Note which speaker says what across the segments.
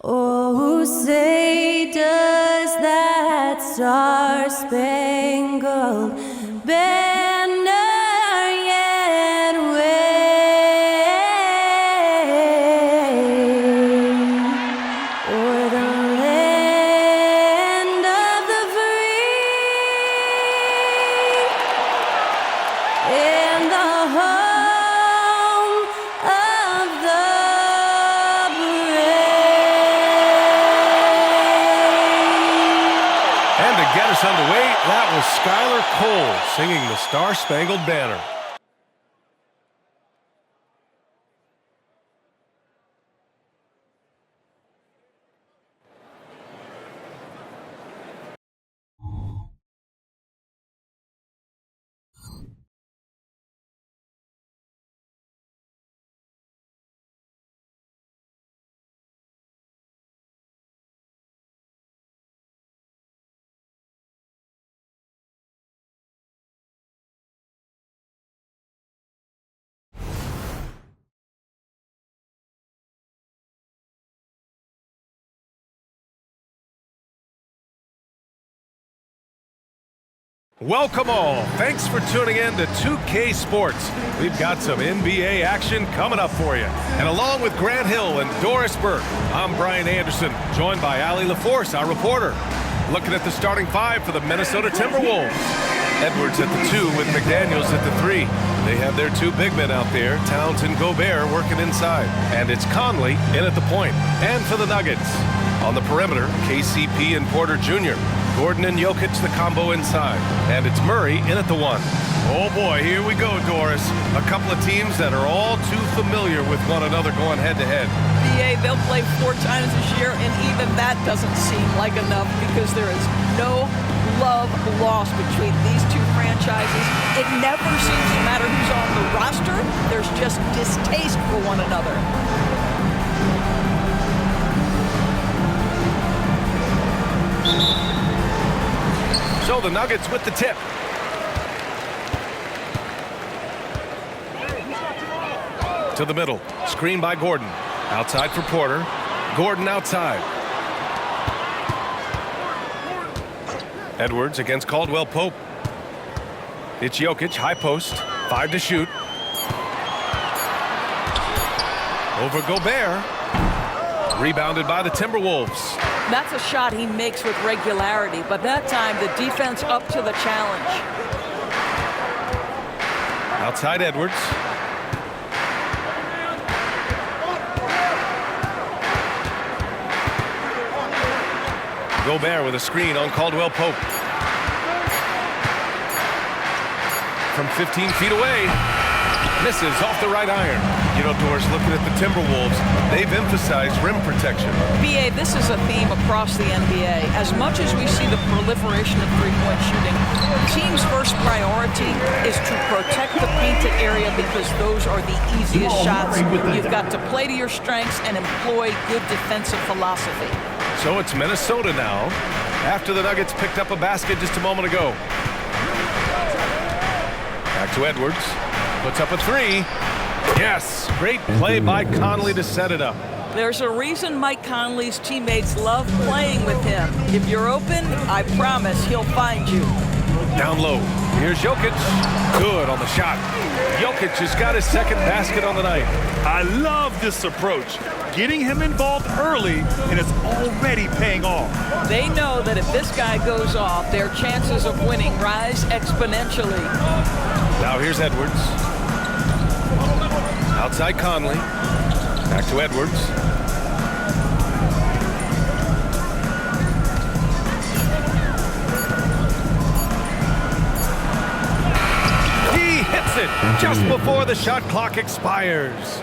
Speaker 1: Oh, say does that star-spangled banner yet wave o'er the land of the free and the home of the
Speaker 2: get us underway, that was Skylar Cole singing the Star-Spangled Banner. Welcome all. Thanks for tuning in to 2K Sports. We've got some NBA action coming up for you. And along with Grant Hill and Doris Burke, I'm Brian Anderson, joined by Allie LaForce, our reporter. Looking at the starting five for the Minnesota Timberwolves. Edwards at the 2 with McDaniels at the 3. They have their two big men out there, Towns and Gobert, working inside. And it's Conley in at the point. And for the Nuggets, on the perimeter, KCP and Porter Jr. Gordon and Jokic, the combo inside. And it's Murray in at the 1. Oh boy, here we go, Doris. A couple of teams that are all too familiar with one another going head-to-head.
Speaker 3: BA, they'll play 4 times this year, and even that doesn't seem like enough because there is no love lost between these two franchises. It never seems to matter who's on the roster. There's just distaste for one another.
Speaker 2: So the Nuggets with the tip. To the middle. Screen by Gordon. Outside for Porter. Gordon outside. Edwards against Caldwell Pope. It's Jokic, high post. 5 to shoot. Over Gobert. Rebounded by the Timberwolves.
Speaker 3: That's a shot he makes with regularity, but that time the defense up to the challenge.
Speaker 2: Outside Edwards. Gobert with a screen on Caldwell Pope. From 15 feet away. Misses off the right iron. You know, Doris, looking at the Timberwolves, they've emphasized rim protection.
Speaker 3: BA, this is a theme across the NBA. As much as we see the proliferation of three-point shooting, the team's first priority is to protect the painted area because those are the easiest shots. You've got to play to your strengths and employ good defensive philosophy.
Speaker 2: So it's Minnesota now, after the Nuggets picked up a basket just a moment ago. Back to Edwards. Puts up a 3. Yes, great play by Conley to set it up.
Speaker 3: There's a reason Mike Conley's teammates love playing with him. If you're open, I promise he'll find you.
Speaker 2: Down low. Here's Jokic. Good on the shot. Jokic has got his second basket on the night.
Speaker 4: I love this approach. Getting him involved early, and it's already paying off.
Speaker 3: They know that if this guy goes off, their chances of winning rise exponentially.
Speaker 2: Now here's Edwards. Outside Conley. Back to Edwards. He hits it just before the shot clock expires.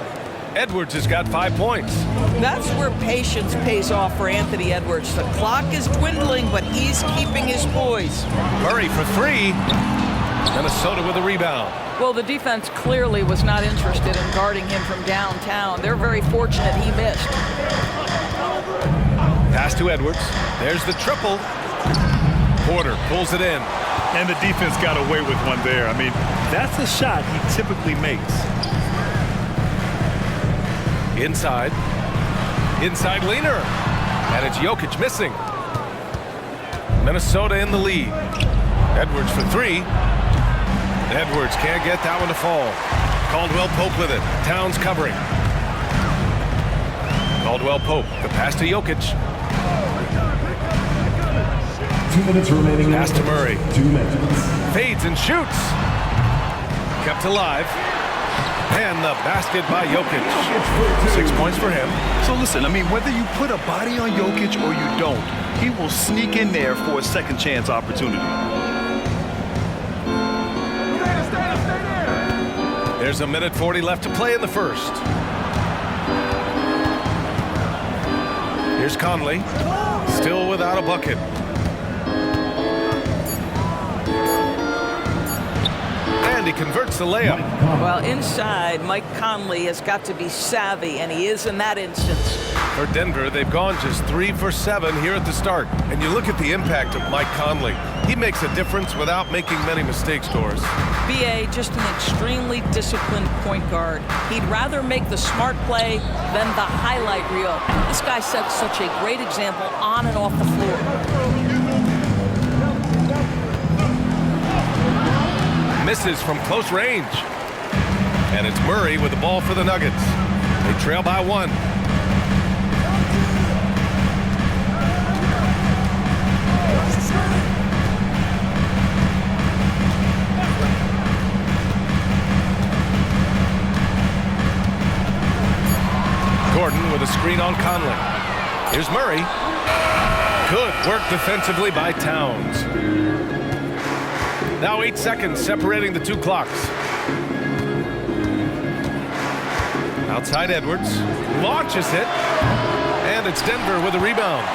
Speaker 2: Edwards has got 5 points.
Speaker 3: That's where patience pays off for Anthony Edwards. The clock is dwindling, but he's keeping his poise.
Speaker 2: Murray for 3. Minnesota with a rebound.
Speaker 3: Well, the defense clearly was not interested in guarding him from downtown. They're very fortunate he missed.
Speaker 2: Pass to Edwards. There's the triple. Porter pulls it in.
Speaker 4: And the defense got away with one there. I mean, that's a shot he typically makes.
Speaker 2: Inside leaner. And it's Jokic missing. Minnesota in the lead. Edwards for three. Edwards can't get that one to fall. Caldwell Pope with it. Towns covering. Caldwell Pope. The pass to Jokic.
Speaker 5: 2 minutes remaining.
Speaker 2: Pass to Murray.
Speaker 5: 2 minutes.
Speaker 2: Fades and shoots. Kept alive. And the basket by Jokic. 6 points for him.
Speaker 4: So listen, I mean, whether you put a body on Jokic or you don't, he will sneak in there for a second chance opportunity.
Speaker 2: There's a minute 40 left to play in the first. Here's Conley. Still without a bucket. And he converts the layup.
Speaker 3: Well, inside, Mike Conley has got to be savvy, and he is in that instance.
Speaker 2: For Denver, they've gone just 3 for 7 here at the start. And you look at the impact of Mike Conley. He makes a difference without making many mistakes, Doris.
Speaker 3: B.A. just an extremely disciplined point guard. He'd rather make the smart play than the highlight reel. This guy sets such a great example on and off the floor.
Speaker 2: Misses from close range. And it's Murray with the ball for the Nuggets. They trail by 1. Gordon with a screen on Conley. Here's Murray. Good work defensively by Towns. Now 8 seconds separating the 2 clocks. Outside Edwards. Launches it. And it's Denver with a rebound.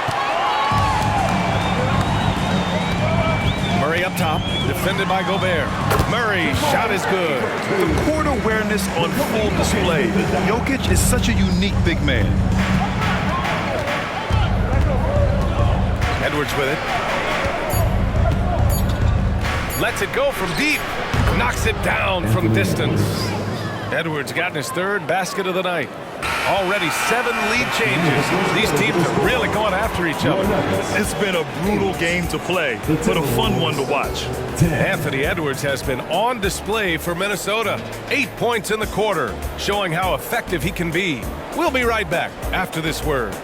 Speaker 2: Murray up top. Defended by Gobert. Murray shot is good.
Speaker 4: The court awareness on full display. Jokic is such a unique big man.
Speaker 2: Edwards with it. Lets it go from deep. Knocks it down from distance. Edwards got his 3rd basket of the night. Already 7 lead changes. These teams are really going after each other.
Speaker 4: It's been a brutal game to play, but a fun one to watch.
Speaker 2: Anthony Edwards has been on display for Minnesota. 8 points in the quarter, showing how effective he can be. We'll be right back after this word.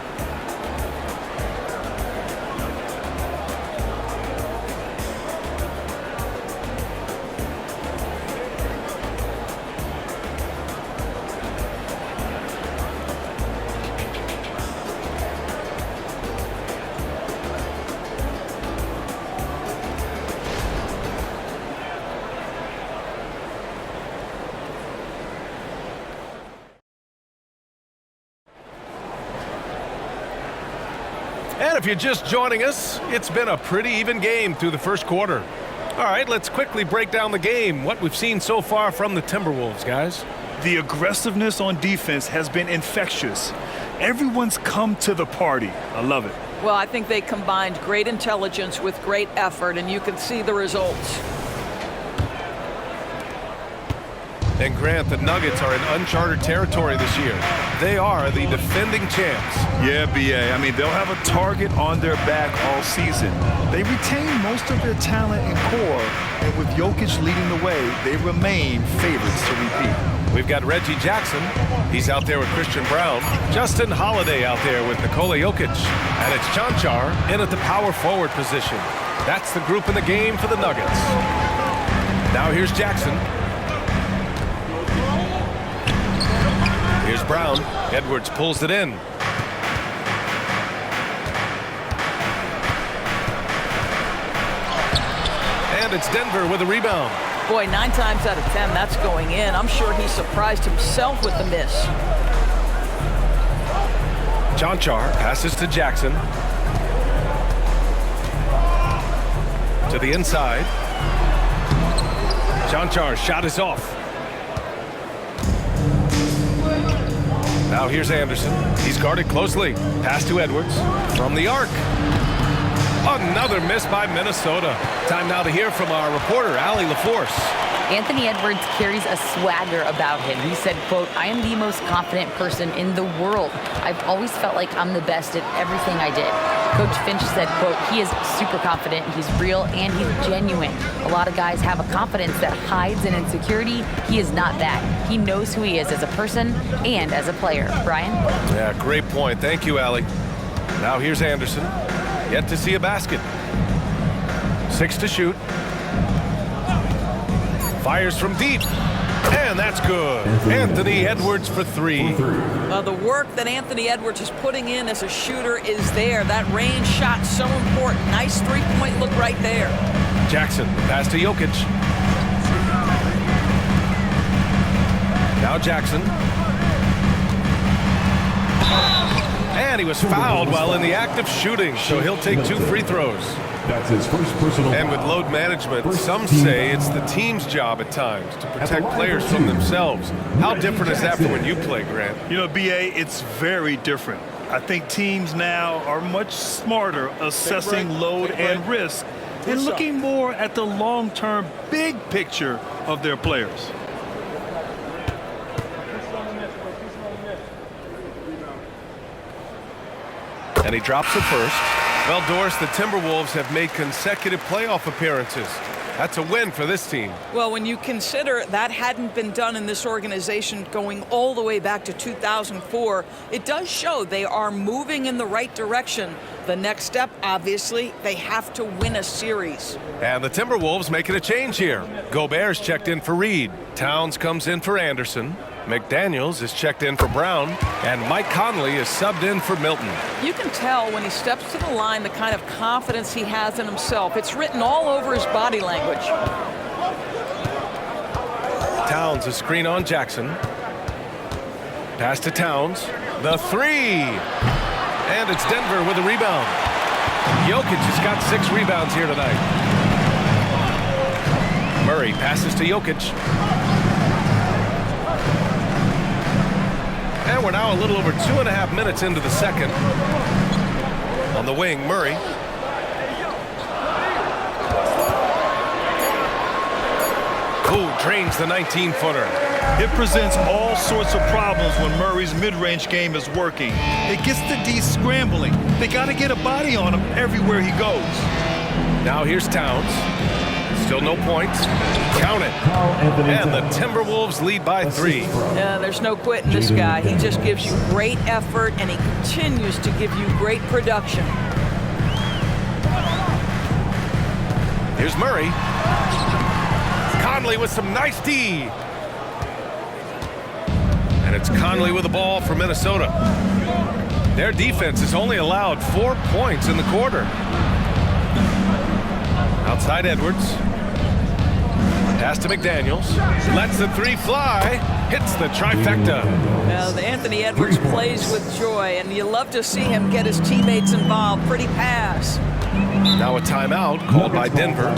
Speaker 2: And if you're just joining us, it's been a pretty even game through the first quarter. All right, let's quickly break down the game, what we've seen so far from the Timberwolves, guys.
Speaker 4: The aggressiveness on defense has been infectious. Everyone's come to the party. I love it.
Speaker 3: Well, I think they combined great intelligence with great effort, and you can see the results.
Speaker 2: And Grant, the Nuggets are in uncharted territory this year. They are the defending champs.
Speaker 4: Yeah, B.A. I mean, they'll have a target on their back all season. They retain most of their talent and core, and with Jokic leading the way, they remain favorites to repeat.
Speaker 2: We've got Reggie Jackson. He's out there with Christian Brown. Justin Holiday out there with Nikola Jokic. And it's Chanchar in at the power forward position. That's the group in the game for the Nuggets. Now here's Jackson. Here's Brown. Edwards pulls it in. And it's Denver with a rebound.
Speaker 3: Boy, 9 times out of 10, that's going in. I'm sure he surprised himself with the miss.
Speaker 2: Chanchar passes to Jackson. To the inside. Jonchar's shot is off. Now here's Anderson. He's guarded closely. Pass to Edwards from the arc. Another miss by Minnesota. Time now to hear from our reporter, Allie LaForce.
Speaker 6: Anthony Edwards carries a swagger about him. He said, quote, "I am the most confident person in the world. I've always felt like I'm the best at everything I did." Coach Finch said, quote, "He is super confident, he's real, and he's genuine. A lot of guys have a confidence that hides in insecurity. He is not that. He knows who he is as a person and as a player." Brian?
Speaker 2: Yeah, great point. Thank you, Allie. Now here's Anderson. Yet to see a basket. 6 to shoot. Fires from deep. And that's good. Anthony Edwards for 3.
Speaker 3: The work that Anthony Edwards is putting in as a shooter is there. That range shot so important. Nice three-point look right there.
Speaker 2: Jackson, pass to Jokic. Now Jackson. And he was fouled while in the act of shooting, so he'll take 2 free throws.
Speaker 5: That's his first personal
Speaker 2: And with load management, some say it's the team's job at times to protect players from themselves. How different is that from when you play, Grant?
Speaker 4: You know, BA, it's very different. I think teams now are much smarter assessing load and risk and looking more at the long-term big picture of their players.
Speaker 2: And he drops the first. Well, Doris, the Timberwolves have made consecutive playoff appearances. That's a win for this team.
Speaker 3: Well, when you consider that hadn't been done in this organization going all the way back to 2004, it does show they are moving in the right direction. The next step, obviously, they have to win a series.
Speaker 2: And the Timberwolves making a change here. Gobert's checked in for Reed. Towns comes in for Anderson. McDaniels is checked in for Brown, and Mike Conley is subbed in for Milton.
Speaker 3: You can tell when he steps to the line the kind of confidence he has in himself. It's written all over his body language.
Speaker 2: Towns a screen on Jackson. Pass to Towns. The 3. And it's Denver with a rebound. Jokic has got 6 rebounds here tonight. Murray passes to Jokic. And we're now a little over 2.5 minutes into the second. On the wing, Murray. Who drains the 19-footer.
Speaker 4: It presents all sorts of problems when Murray's mid-range game is working. It gets the D scrambling. They got to get a body on him everywhere he goes.
Speaker 2: Now here's Towns. Still no points. Count it. And the Timberwolves lead by 3.
Speaker 3: Yeah, there's no quitting this guy. He just gives you great effort, and he continues to give you great production.
Speaker 2: Here's Murray. Conley with some nice D. And it's Conley with the ball for Minnesota. Their defense has only allowed 4 points in the quarter. Outside Edwards. Pass to McDaniels. Lets the 3 fly. Hits the trifecta.
Speaker 3: Now, Anthony Edwards plays with joy, and you love to see him get his teammates involved. Pretty pass.
Speaker 2: Now a timeout called by Denver.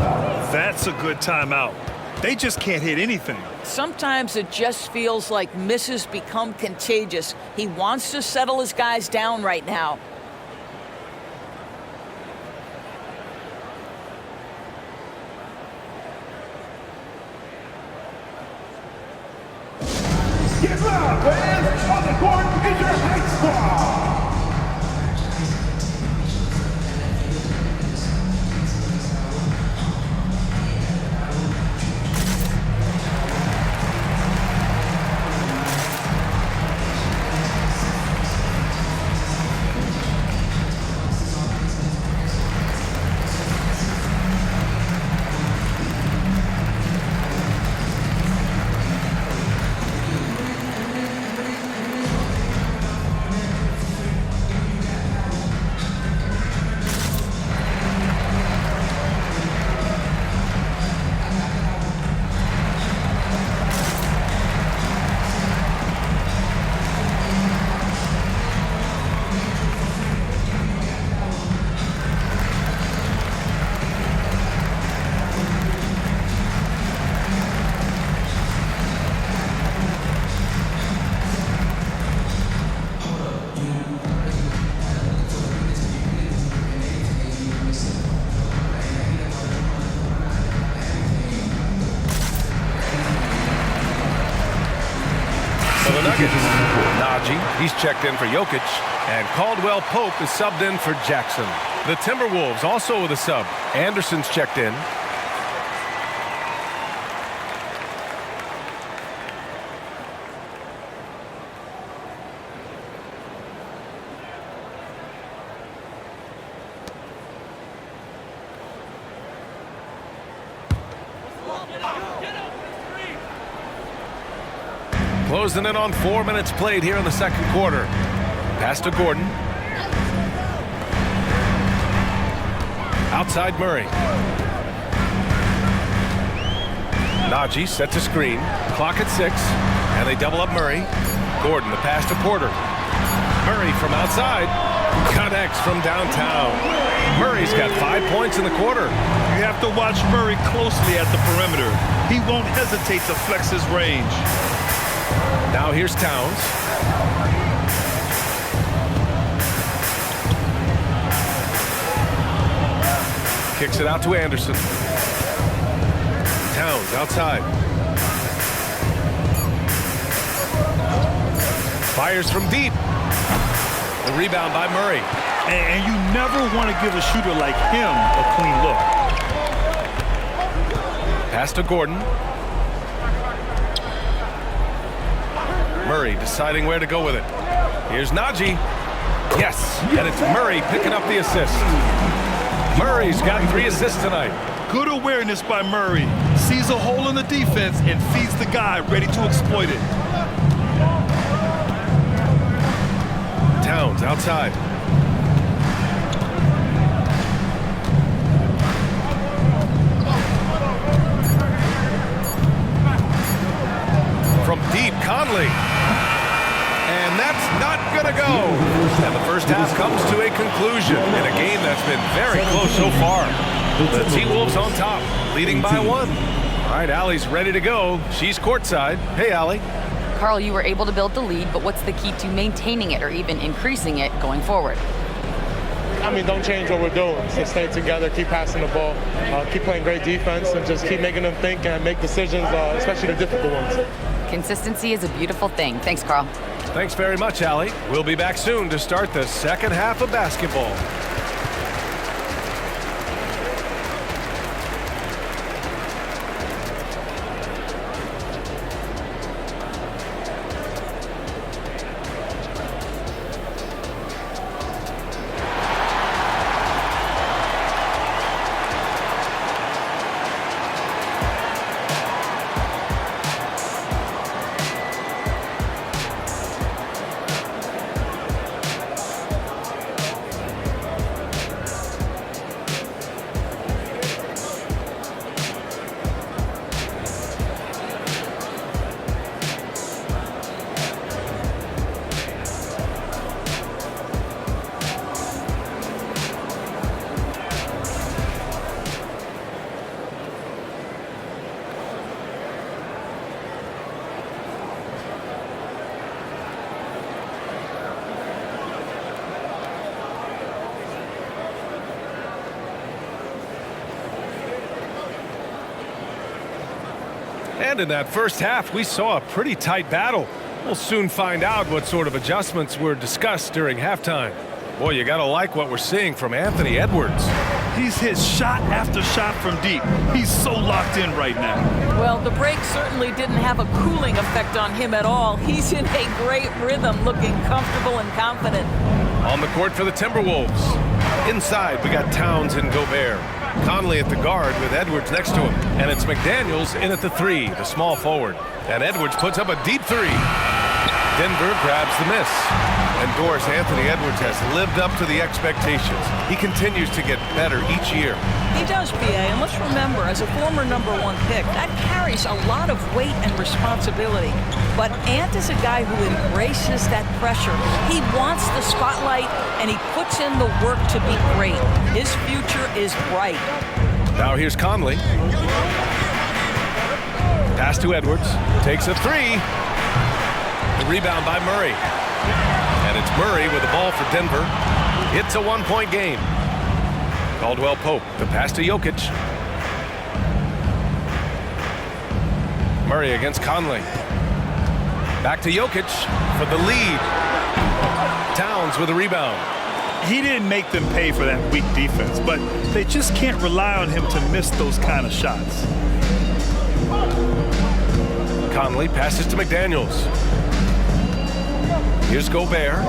Speaker 4: That's a good timeout. They just can't hit anything.
Speaker 3: Sometimes it just feels like misses become contagious. He wants to settle his guys down right now.
Speaker 5: Get loud, fans! On the court is your high squad!
Speaker 2: Nuggets. Najee, he's checked in for Jokic. And Caldwell Pope is subbed in for Jackson. The Timberwolves also with a sub. Anderson's checked in. Closing in on 4 minutes played here in the second quarter. Pass to Gordon. Outside Murray. Najee sets a screen. Clock at 6. And they double up Murray. Gordon, the pass to Porter. Murray from outside. Connects from downtown. Murray's got 5 points in the quarter.
Speaker 4: You have to watch Murray closely at the perimeter. He won't hesitate to flex his range.
Speaker 2: Now here's Towns. Kicks it out to Anderson. Towns outside. Fires from deep. The rebound by Murray.
Speaker 4: And you never want to give a shooter like him a clean look.
Speaker 2: Pass to Gordon. Murray deciding where to go with it. Here's Najee. Yes, and it's Murray picking up the assist. Murray's got 3 assists tonight.
Speaker 4: Good awareness by Murray. Sees a hole in the defense and feeds the guy ready to exploit it.
Speaker 2: Towns outside. From deep, Conley. And that's not going to go. And the first half comes to a conclusion in a game that's been very close so far. The T-Wolves on top, leading by 1. All right, Allie's ready to go. She's courtside. Hey, Allie.
Speaker 6: Carl, you were able to build the lead, but what's the key to maintaining it or even increasing it going forward?
Speaker 7: I mean, don't change what we're doing. Just stay together, keep passing the ball, keep playing great defense, and just keep making them think and make decisions, especially the difficult ones.
Speaker 6: Consistency is a beautiful thing. Thanks, Carl.
Speaker 2: Thanks very much, Allie. We'll be back soon to start the second half of basketball. And in that first half, we saw a pretty tight battle. We'll soon find out what sort of adjustments were discussed during halftime. Boy, you gotta like what we're seeing from Anthony Edwards.
Speaker 4: He's hit shot after shot from deep. He's so locked in right now.
Speaker 3: Well, the break certainly didn't have a cooling effect on him at all. He's in a great rhythm, looking comfortable and confident.
Speaker 2: On the court for the Timberwolves. Inside, we got Towns and Gobert. Conley at the guard with Edwards next to him. And it's McDaniels in at the 3, the small forward. And Edwards puts up a deep 3. Denver grabs the miss. And Doris, Anthony Edwards has lived up to the expectations. He continues to get better each year.
Speaker 3: He does, PA, and let's remember, as a former #1 pick, that carries a lot of weight and responsibility. But Ant is a guy who embraces that pressure. He wants the spotlight, and he puts in the work to be great. His future is bright.
Speaker 2: Now here's Conley. Pass to Edwards. Takes a 3. The rebound by Murray. And it's Murray with the ball for Denver. It's a 1-point game. Caldwell Pope, the pass to Jokic. Murray against Conley. Back to Jokic for the lead. Towns with a rebound.
Speaker 4: He didn't make them pay for that weak defense, but they just can't rely on him to miss those kind of shots.
Speaker 2: Conley passes to McDaniels. Here's Gobert.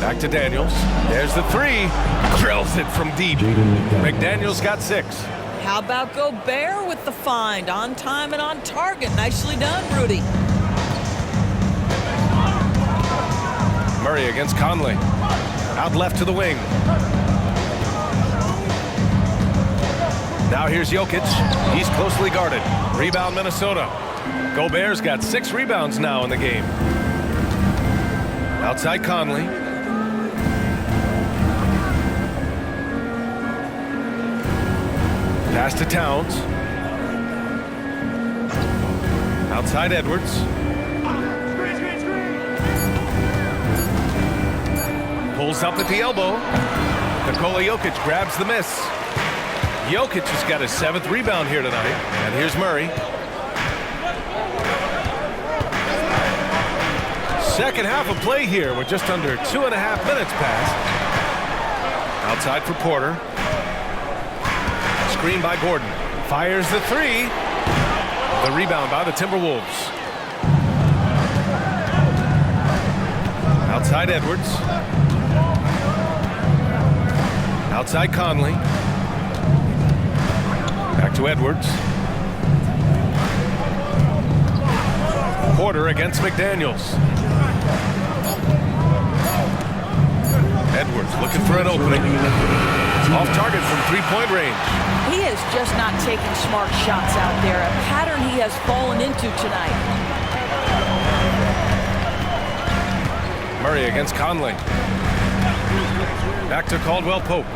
Speaker 2: Back to Daniels. There's the three. Drills it from deep. McDaniels got 6.
Speaker 3: How about Gobert with the find? On time and on target. Nicely done, Rudy.
Speaker 2: Murray against Conley. Out left to the wing. Now here's Jokic. He's closely guarded. Rebound Minnesota. Gobert's got 6 rebounds now in the game. Outside Conley. Pass to Towns. Outside Edwards. Pulls up at the elbow. Nikola Jokic grabs the miss. Jokic has got his 7th rebound here tonight. And here's Murray. Second half of play here with just under 2.5 minutes passed. Outside for Porter. Screen by Gordon. Fires the 3. The rebound by the Timberwolves. Outside Edwards. Outside Conley. Back to Edwards. Porter against McDaniels. Edwards looking for an opening. Off target from 3-point range.
Speaker 3: He is just not taking smart shots out there. A pattern he has fallen into tonight.
Speaker 2: Murray against Conley. Back to Caldwell Pope.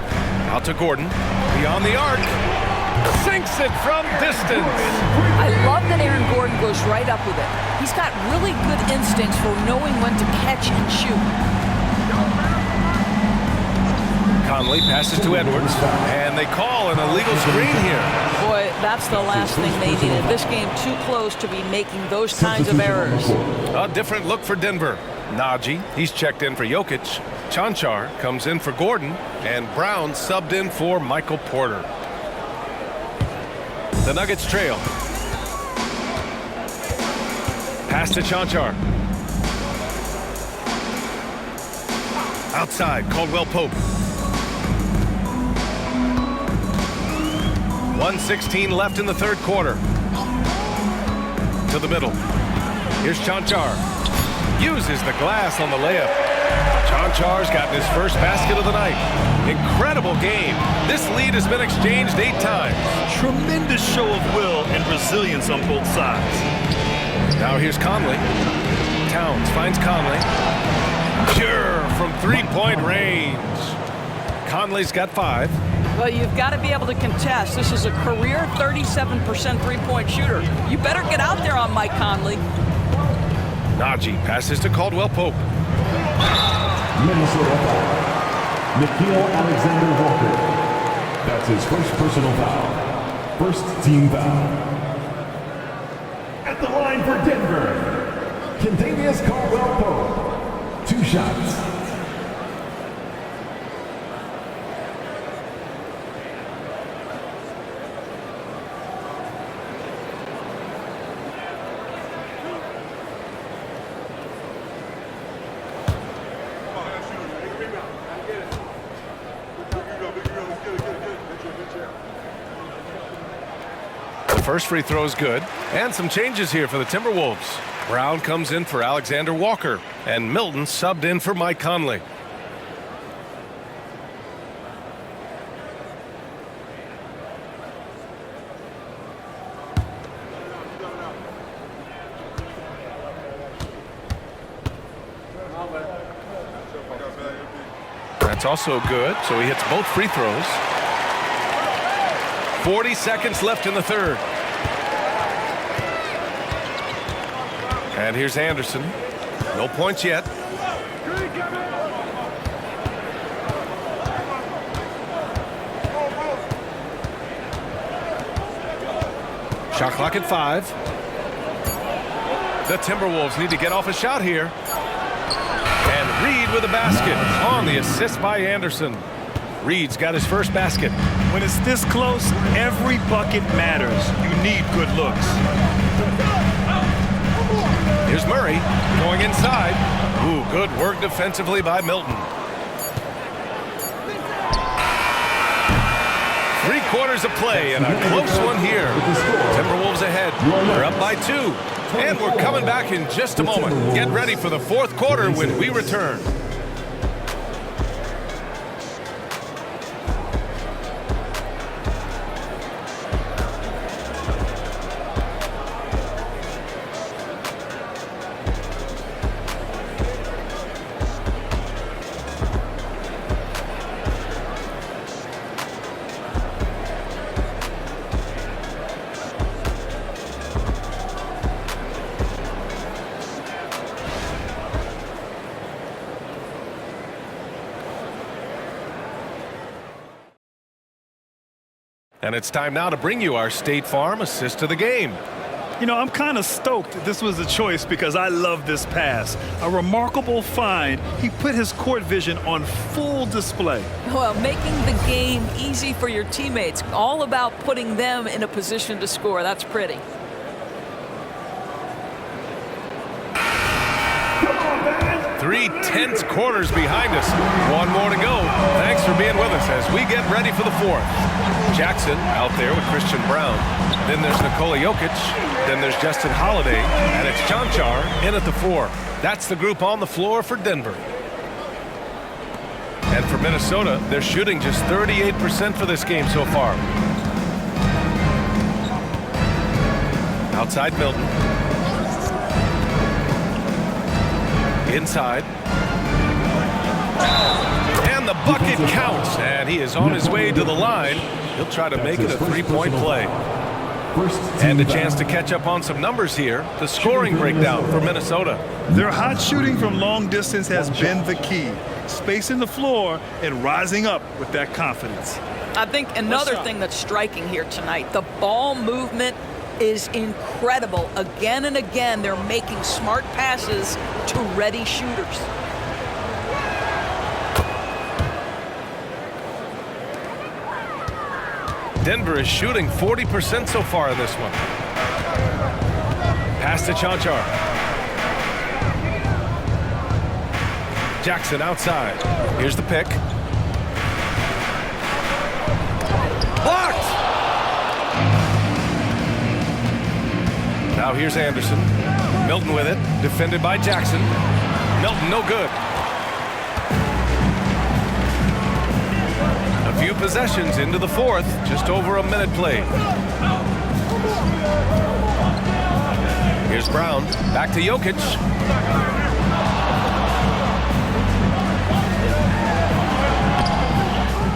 Speaker 2: Out to Gordon. Beyond the arc. Sinks it from distance.
Speaker 3: I love that Aaron Gordon goes right up with it. He's got really good instincts for knowing when to catch and shoot.
Speaker 2: Conley passes to Edwards, and they call an illegal screen here.
Speaker 3: Boy, that's the last thing they needed. This game too close to be making those kinds of errors.
Speaker 2: A different look for Denver. Najee, he's checked in for Jokic. Chanchar comes in for Gordon, and Brown subbed in for Michael Porter. The Nuggets trail. Pass to Chanchar. Outside, Caldwell Pope. 1:16 left in the third quarter. To the middle. Here's Chanchar. Uses the glass on the layup. Chanchar's gotten his first basket of the night. Incredible game. This lead has been exchanged 8 times.
Speaker 4: Tremendous show of will and resilience on both sides.
Speaker 2: Now here's Conley. Towns finds Conley. Pure from 3-point range. Conley's got 5.
Speaker 3: Well, you've got to be able to contest. This is a career 37% three-point shooter. You better get out there on Mike Conley.
Speaker 2: Najee passes to Caldwell Pope.
Speaker 5: Minnesota foul. Nickeil Alexander-Walker. That's his first personal foul. First team foul. At the line for Denver, Kentavious Caldwell-Pope. 2 shots.
Speaker 2: First free throw is good. And some changes here for the Timberwolves. Brown comes in for Alexander Walker. And Milton subbed in for Mike Conley. That's also good. So he hits both free throws. 40 seconds left in the third. And here's Anderson. No points yet. Shot clock at 5. The Timberwolves need to get off a shot here. And Reed with a basket on the assist by Anderson. Reed's got his first basket.
Speaker 4: When it's this close, every bucket matters. You need good looks.
Speaker 2: Here's Murray going inside. Ooh, good work defensively by Milton. 3/4 of play and a close one here. Timberwolves ahead. They're up by 2. And we're coming back in just a moment. Get ready for the 4th quarter when we return. And it's time now to bring you our State Farm assist of the game.
Speaker 4: You know, I'm kind of stoked this was a choice because I love this pass. A remarkable find. He put his court vision on full display.
Speaker 3: Well, making the game easy for your teammates. All about putting them in a position to score. That's pretty.
Speaker 2: Three tense quarters behind us. One more to go. Thanks for being with us as we get ready for the 4th. Jackson out there with Christian Brown. Then there's Nikola Jokic. Then there's Justin Holiday. And it's Chanchar in at the 4. That's the group on the floor for Denver. And for Minnesota, they're shooting just 38% for this game so far. Outside Milton. Inside. And the bucket counts. And he is on his way to the line. He'll try to make it a 3-point play. And a chance to catch up on some numbers here. The scoring breakdown for Minnesota.
Speaker 4: Their hot shooting from long distance has been the key. Spacing the floor and rising up with that confidence.
Speaker 3: I think another thing that's striking here tonight, the ball movement is incredible. Again and again, they're making smart passes to ready shooters.
Speaker 2: Denver is shooting 40% so far in this one. Pass to Chanchar. Jackson outside. Here's the pick. Blocked! Now here's Anderson. Milton with it. Defended by Jackson. Milton no good. A few possessions into the 4th. Just over a minute played. Here's Brown. Back to Jokic.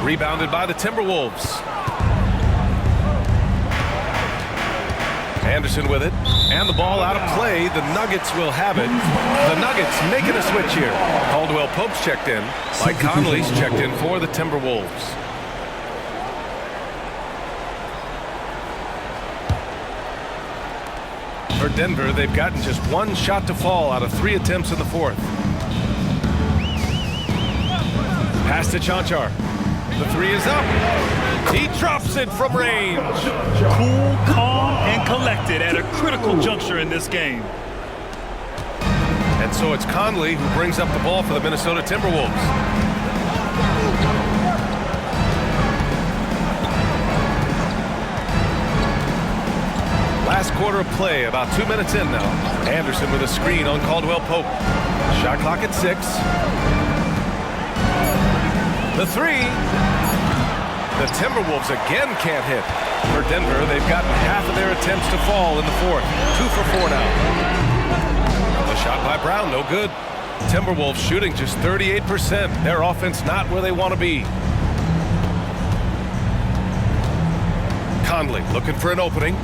Speaker 2: Rebounded by the Timberwolves. Anderson with it. And the ball out of play. The Nuggets will have it. The Nuggets making a switch here. Caldwell Pope's checked in. Mike Conley's checked in for the Timberwolves. For Denver, they've gotten just one shot to fall out of 3 attempts in the 4th. Pass to Chanchar. The 3 is up. He drops it from range.
Speaker 4: Cool, calm, and collected at a critical juncture in this game.
Speaker 2: And so it's Conley who brings up the ball for the Minnesota Timberwolves. Last quarter of play, about 2 minutes in now. Anderson with a screen on Caldwell Pope. Shot clock at 6. The 3. The Timberwolves again can't hit. For Denver, they've gotten half of their attempts to fall in the 4th. 2 for 4 now. The shot by Brown, no good. Timberwolves shooting just 38%. Their offense not where they want to be. Conley looking for an opening.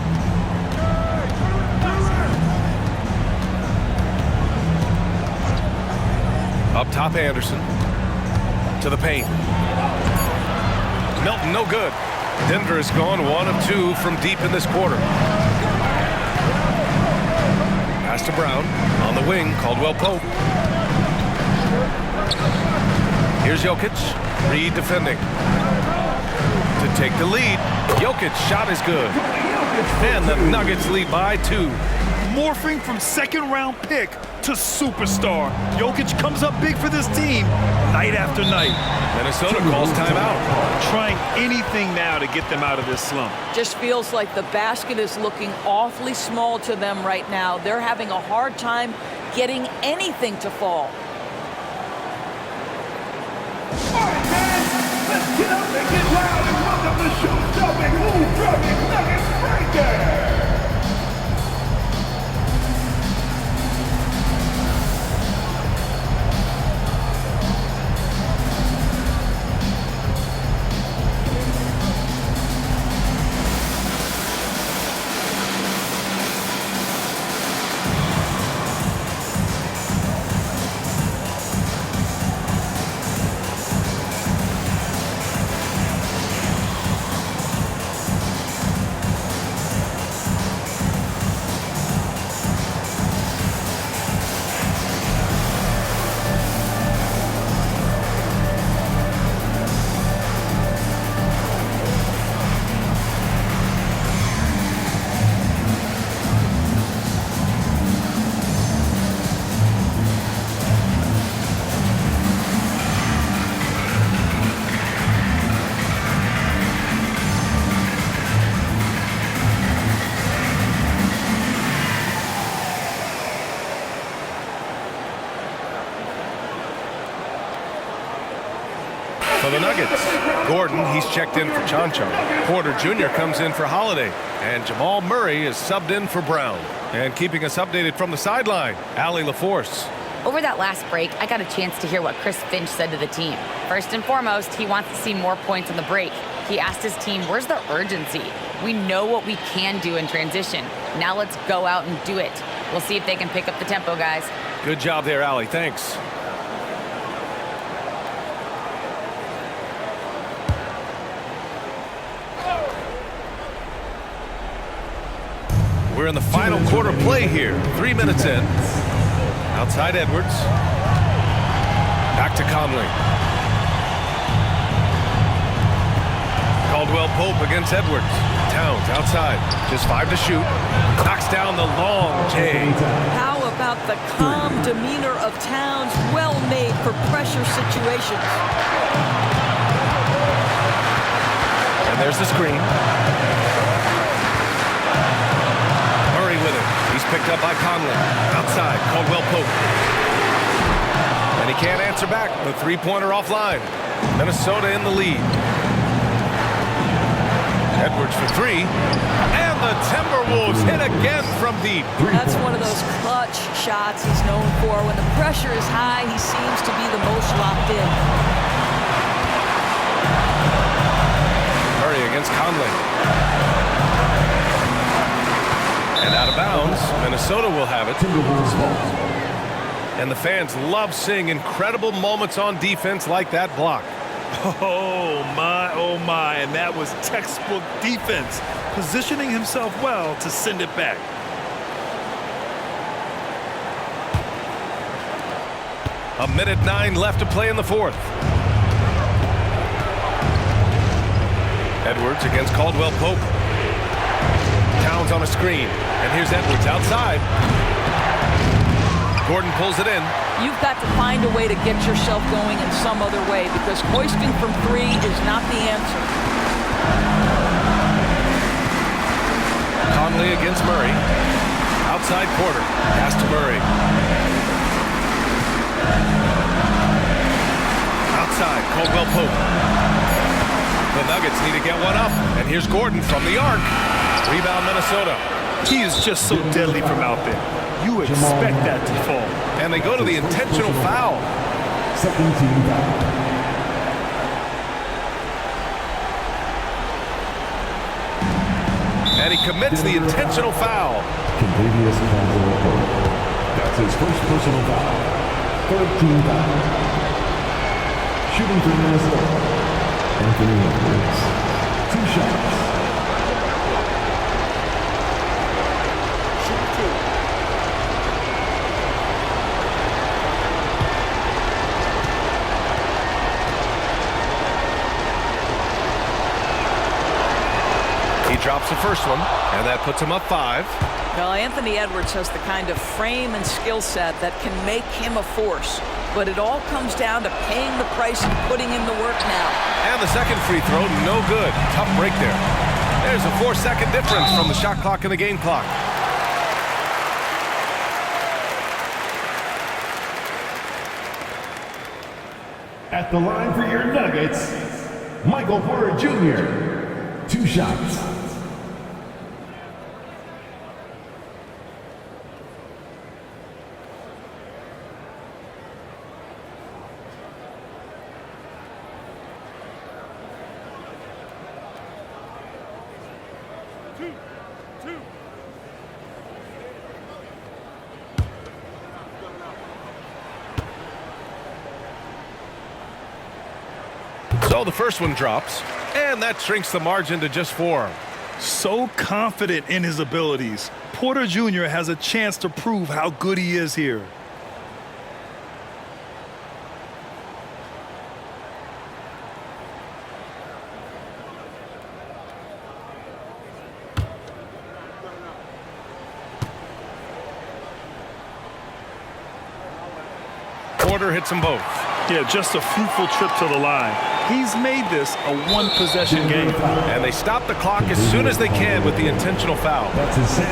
Speaker 2: Up top, Anderson. To the paint. Milton, no good. Denver has gone 1 of 2 from deep in this quarter. Pass to Brown. On the wing, Caldwell Pope. Here's Jokic. Reed defending. To take the lead. Jokic shot is good. And the Nuggets lead by 2.
Speaker 4: Morphing from second-round pick to superstar. Jokic comes up big for this team night after night.
Speaker 2: Minnesota calls timeout.
Speaker 4: Trying anything now to get them out of this slump.
Speaker 3: Just feels like the basket is looking awfully small to them right now. They're having a hard time getting anything to fall.
Speaker 5: All right, man, let's get up and get loud and welcome the show-stopping, move-dropping Nuggets breaker.
Speaker 2: For the Nuggets, Gordon, he's checked in for Chancho. Porter Jr. comes in for Holiday. And Jamal Murray is subbed in for Brown. And keeping us updated from the sideline, Allie LaForce.
Speaker 6: Over that last break, I got a chance to hear what Chris Finch said to the team. First and foremost, he wants to see more points on the break. He asked his team, where's the urgency? We know what we can do in transition. Now let's go out and do it. We'll see if they can pick up the tempo, guys.
Speaker 2: Good job there, Allie. Thanks. We're in the final quarter play here. 3 minutes in. Outside Edwards. Back to Conley. Caldwell Pope against Edwards. Towns outside. Just 5 to shoot. Knocks down the long J.
Speaker 3: How about the calm demeanor of Towns? Well made for pressure situations.
Speaker 2: And there's the screen. Murray with it. He's picked up by Conley. Outside, Caldwell Pope. And he can't answer back. The three-pointer offline. Minnesota in the lead. Edwards for 3. And the Timberwolves hit again from deep.
Speaker 3: That's one of those clutch shots he's known for. When the pressure is high, he seems to be the most locked in.
Speaker 2: Murray against Conley. And out of bounds, Minnesota will have it. And the fans love seeing incredible moments on defense like that block.
Speaker 4: Oh my, and that was textbook defense, positioning himself well to send it back.
Speaker 2: A minute 9 left to play in the fourth. Edwards against Caldwell Pope. Towns on a screen, and here's Edwards outside. Gordon pulls it in.
Speaker 3: You've got to find a way to get yourself going in some other way, because hoisting from 3 is not the answer.
Speaker 2: Conley against Murray. Outside Porter. Pass to Murray. Outside, Caldwell Pope. The Nuggets need to get one up. And here's Gordon from the arc. Rebound Minnesota.
Speaker 4: He is just so deadly from out there. You expect that to fall.
Speaker 2: And they go to the intentional foul.
Speaker 5: Second team foul.
Speaker 2: And he commits the intentional foul.
Speaker 5: Contagious Caldwell Pope. That's his first personal foul. Third team foul. Shooting for Minnesota. Anthony Edwards. 2 shots.
Speaker 2: the first one, and that puts him up 5.
Speaker 3: Well, Anthony Edwards has the kind of frame and skill set that can make him a force. But it all comes down to paying the price and putting in the work now.
Speaker 2: And the second free throw, no good. Tough break there. There's a 4-second difference from the shot clock and the game clock.
Speaker 5: At the line for your Nuggets, Michael Porter Jr. 2 shots.
Speaker 2: So the first one drops, and that shrinks the margin to just 4.
Speaker 4: So confident in his abilities. Porter Jr. has a chance to prove how good he is here.
Speaker 2: Porter hits them both.
Speaker 4: Yeah, just a fruitful trip to the line. He's made this a one-possession game.
Speaker 2: And they stop the clock as soon as they can with the intentional foul.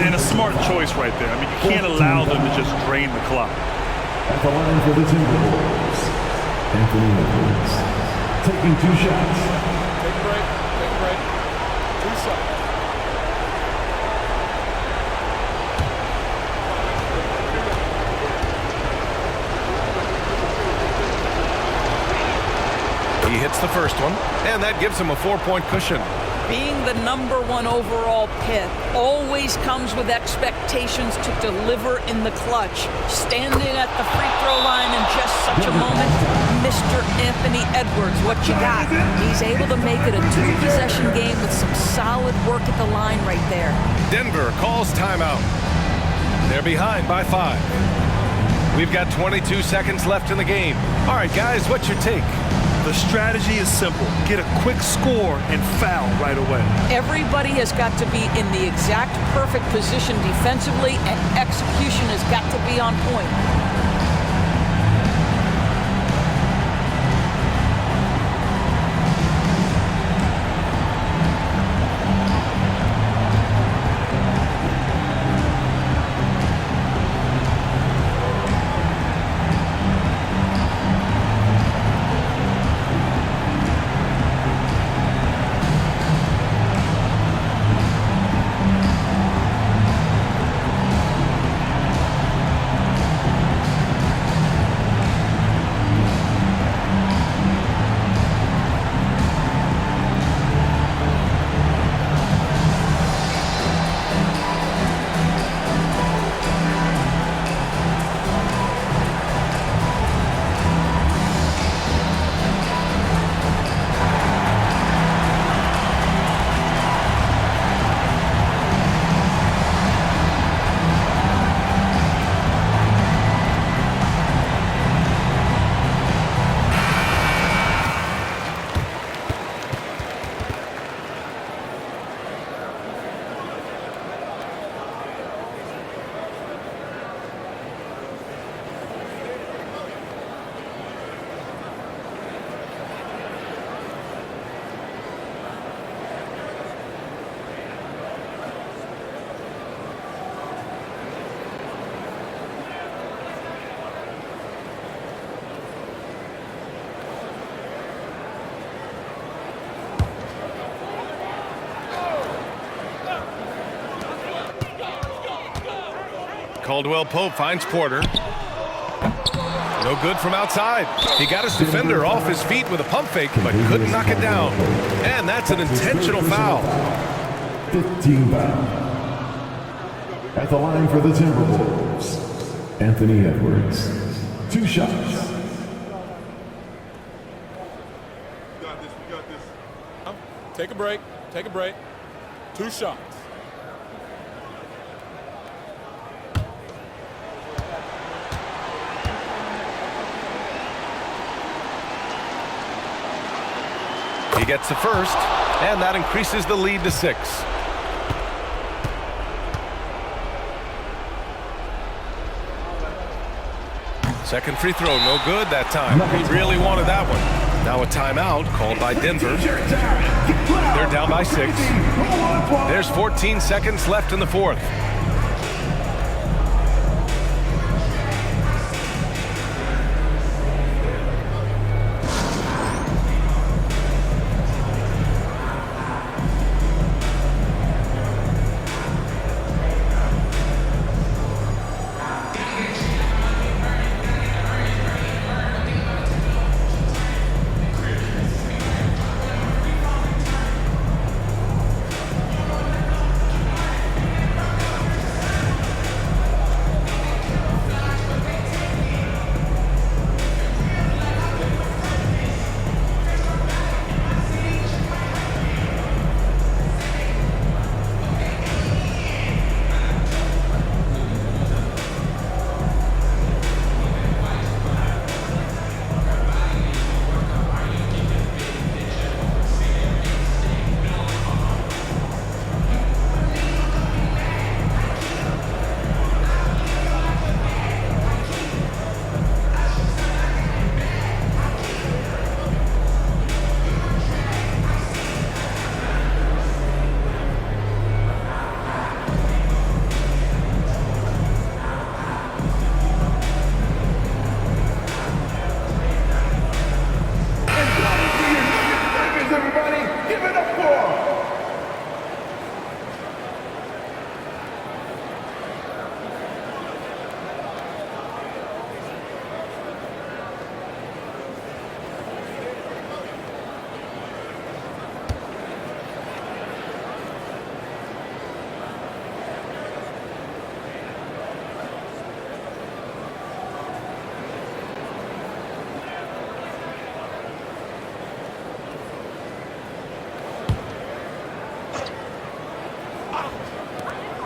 Speaker 4: And a smart choice right there. I mean, you can't allow them to just drain the clock.
Speaker 5: At the line for the Timberwolves, Anthony Edwards taking 2 shots.
Speaker 7: Take a break. Take a break. 2 shots.
Speaker 2: He hits the first one, and that gives him a 4-point cushion.
Speaker 3: Being the number 1 overall pick always comes with expectations to deliver in the clutch. Standing at the free throw line in just such a moment, Mr. Anthony Edwards, what you got? He's able to make it a 2-possession game with some solid work at the line right there.
Speaker 2: Denver calls timeout. They're behind by 5. We've got 22 seconds left in the game. All right, guys, what's your take?
Speaker 4: The strategy is simple. Get a quick score and foul right away.
Speaker 3: Everybody has got to be in the exact perfect position defensively, and execution has got to be on point.
Speaker 2: Caldwell Pope finds Porter. No good from outside. He got his defender off his feet with a pump fake, but couldn't knock it down. And that's an intentional foul.
Speaker 5: 15 foul. At the line for the Timberwolves, Anthony Edwards. 2 shots.
Speaker 7: We got this. We got this. Take a break. Take a break. 2 shots.
Speaker 2: He gets the first, and that increases the lead to 6. Second free throw, no good that time. He really wanted that one. Now a timeout called by Denver. They're down by 6. There's 14 seconds left in the fourth.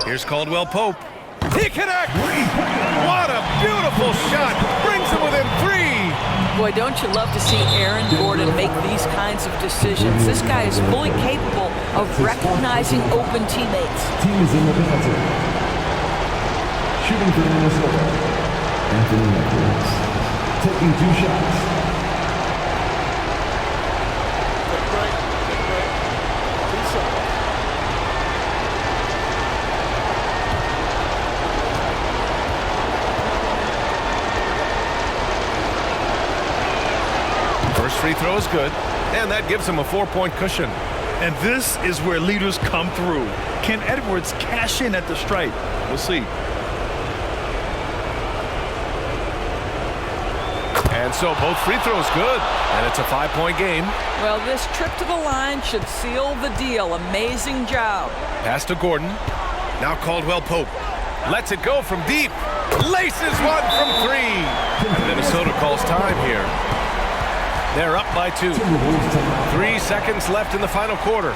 Speaker 2: Here's Caldwell Pope. He connects! What a beautiful shot! Brings him within 3!
Speaker 3: Boy, don't you love to see Aaron Gordon make these kinds of decisions? This guy is fully capable of recognizing open teammates.
Speaker 5: Team is in the penalty. Shooting for Minnesota. Anthony Edwards. Taking 2 shots.
Speaker 2: First free throw is good, and that gives him a 4-point cushion.
Speaker 4: And this is where leaders come through. Can Edwards cash in at the stripe? We'll see.
Speaker 2: And so both free throws good, and it's a 5-point game.
Speaker 3: Well, this trip to the line should seal the deal. Amazing job.
Speaker 2: Pass to Gordon. Now Caldwell Pope. Lets it go from deep. Laces one from 3. And Minnesota calls time here. They're up by 2. 3 seconds left in the final quarter.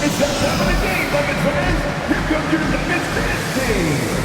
Speaker 5: It's that time of the game, Buckets fans. Here comes your Nuggets dance team.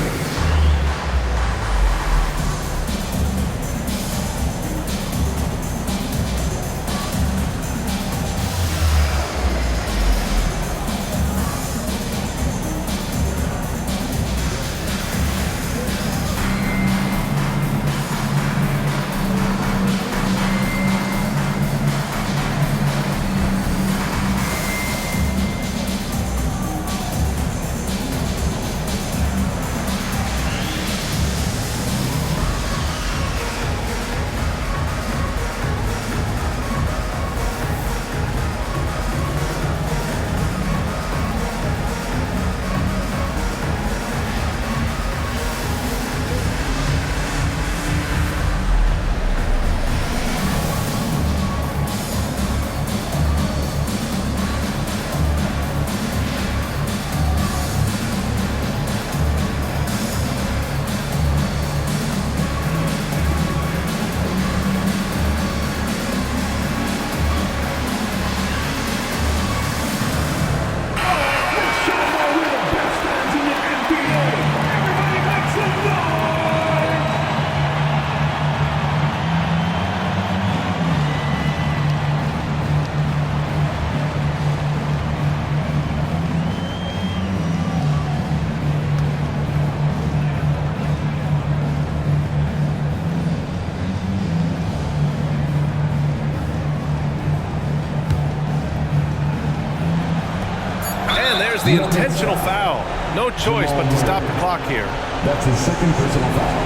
Speaker 2: There's the intentional foul. No choice but to stop the clock here.
Speaker 5: That's his second personal foul.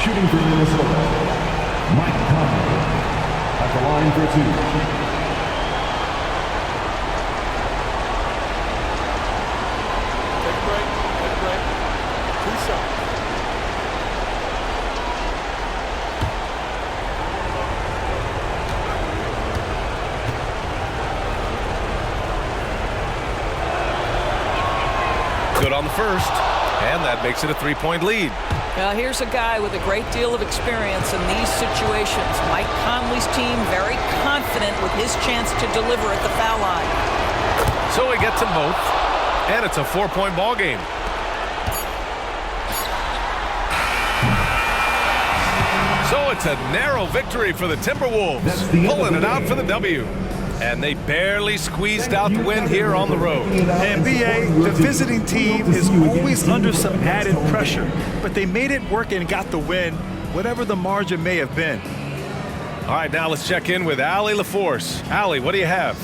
Speaker 5: Shooting for Minnesota, Mike Conley at the line for two.
Speaker 2: Good on the first, and that makes it a three-point lead.
Speaker 3: Now here's a guy with a great deal of experience in these situations. Mike Conley's team very confident with his chance to deliver at the foul line.
Speaker 2: So he gets them both, and it's a 4-point ball game. So it's a narrow victory for the Timberwolves, pulling it out for the W. And they barely squeezed out the win here on the road.
Speaker 4: And BA, the visiting team is always under some added pressure, but they made it work and got the win, whatever the margin may have been.
Speaker 2: All right, now let's check in with Allie LaForce. Allie, what do you have?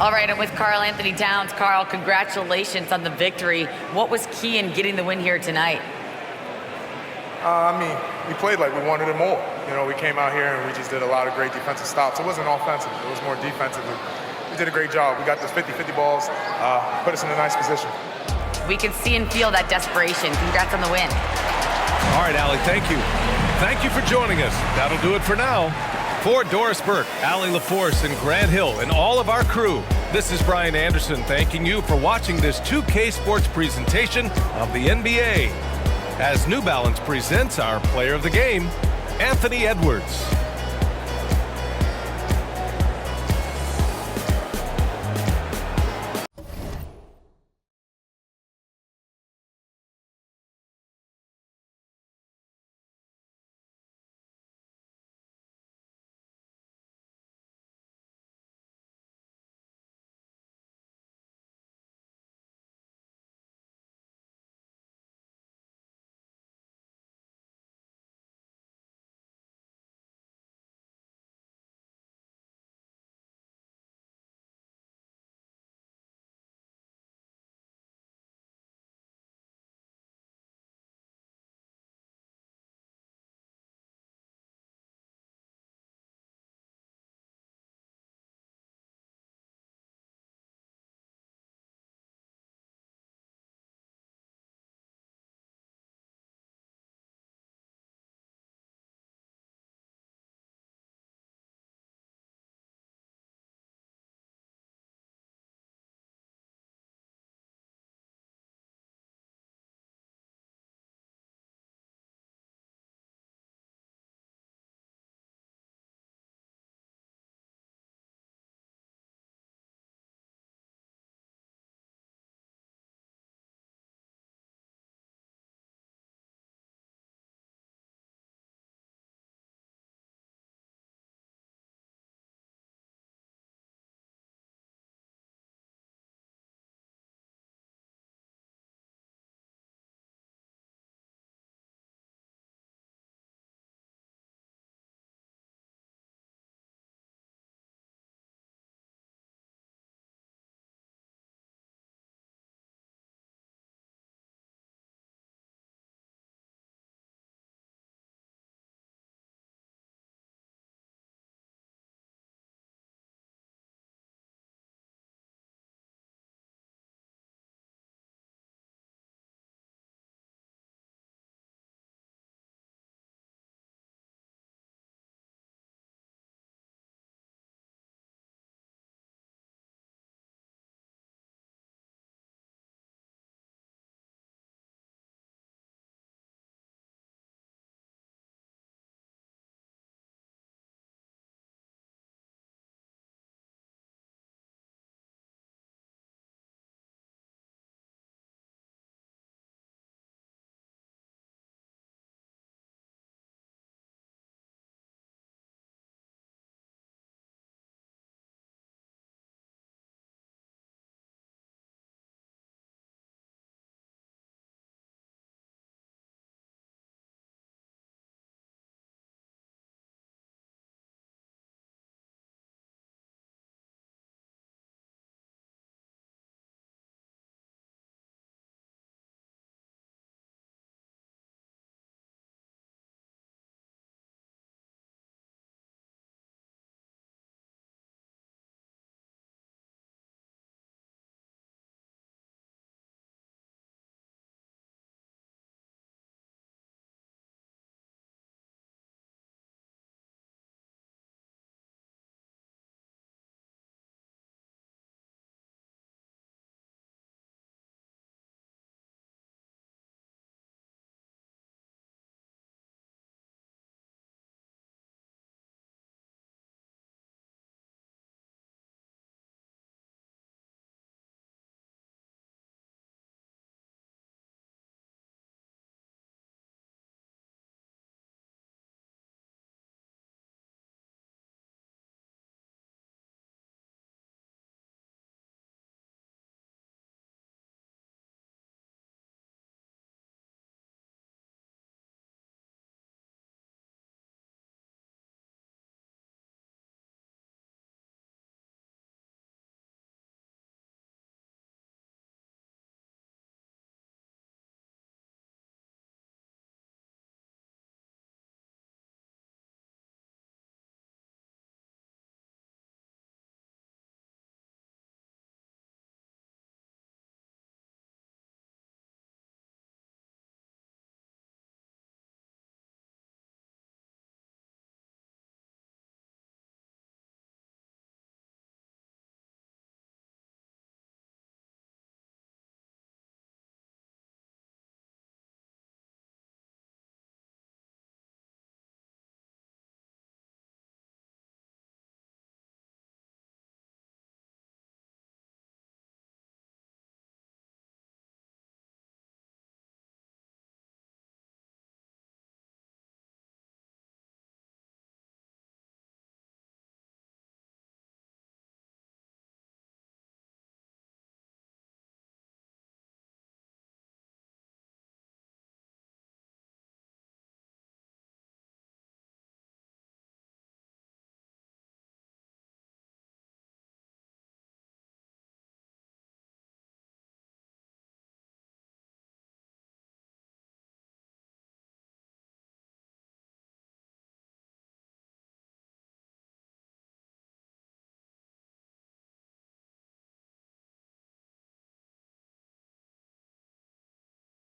Speaker 6: All right, I'm with Karl Anthony Towns. Karl, congratulations on the victory. What was key in getting the win here tonight?
Speaker 8: We played like we wanted it more. We came out here and we just did a lot of great defensive stops. It wasn't offensive. It was more defensively. We did a great job. We got those 50-50 balls, put us in a nice position.
Speaker 6: We can see and feel that desperation. Congrats on the win.
Speaker 2: All right, Allie, thank you. Thank you for joining us. That'll do it for now. For Doris Burke, Allie LaForce, and Grant Hill, and all of our crew, this is Brian Anderson thanking you for watching this 2K Sports presentation of the NBA. As New Balance presents our player of the game, Anthony Edwards.